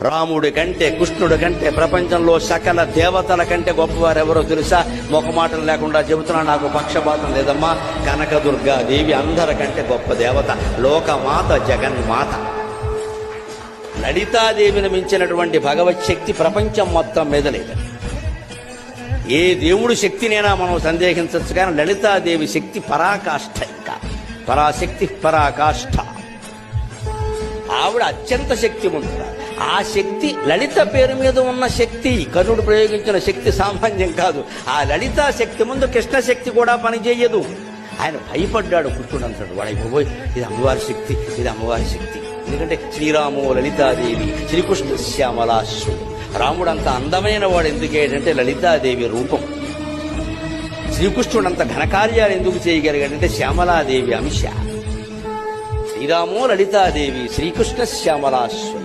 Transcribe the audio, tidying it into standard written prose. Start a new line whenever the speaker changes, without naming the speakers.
రాముడి కంటే కృష్ణుడి కంటే ప్రపంచంలో సకల దేవతల కంటే గొప్పవారు ఎవరో తెలుసా? మొఖమాటం లేకుండా చెబుతున్నా, నాకు పక్షపాతం లేదమ్మా. కనకదుర్గాదేవి అందరికంటే గొప్ప దేవత, లోకమాత, జగన్మాత. లలితాదేవిని మించినటువంటి భగవత్ శక్తి ప్రపంచం మొత్తం మీద లేదు. ఏ దేవుడి శక్తినైనా మనం సందేహించవచ్చు, కానీ లలితాదేవి శక్తి పరాకాష్ఠ. ఇంకా పరాశక్తి, పరాకాష్ఠ. ఆవిడ అత్యంత శక్తివంతుడు. ఆ శక్తి లలిత పేరు మీద ఉన్న శక్తి, కర్ణుడు ప్రయోగించిన శక్తి సామాన్యం కాదు. ఆ లలితా శక్తి ముందు కృష్ణ శక్తి కూడా పనిచేయదు. ఆయన భయపడ్డాడు. కృష్ణుడు అంటాడు, వాడైపోయి ఇది అమ్మవారి శక్తి, ఇది అమ్మవారి శక్తి. ఎందుకంటే శ్రీరాము లలితాదేవి, శ్రీకృష్ణ శ్యామలాశ్రుడు. రాముడు అంత అందమైన వాడు ఎందుకేంటంటే లలితాదేవి రూపం. శ్రీకృష్ణుడు అంత ఘనకార్యాలు ఎందుకు చేయగలిగాడంటే శ్యామలాదేవి అంశ. శ్రీరామో లలితాదేవి, శ్రీకృష్ణ శ్యామలాశ్రుడు.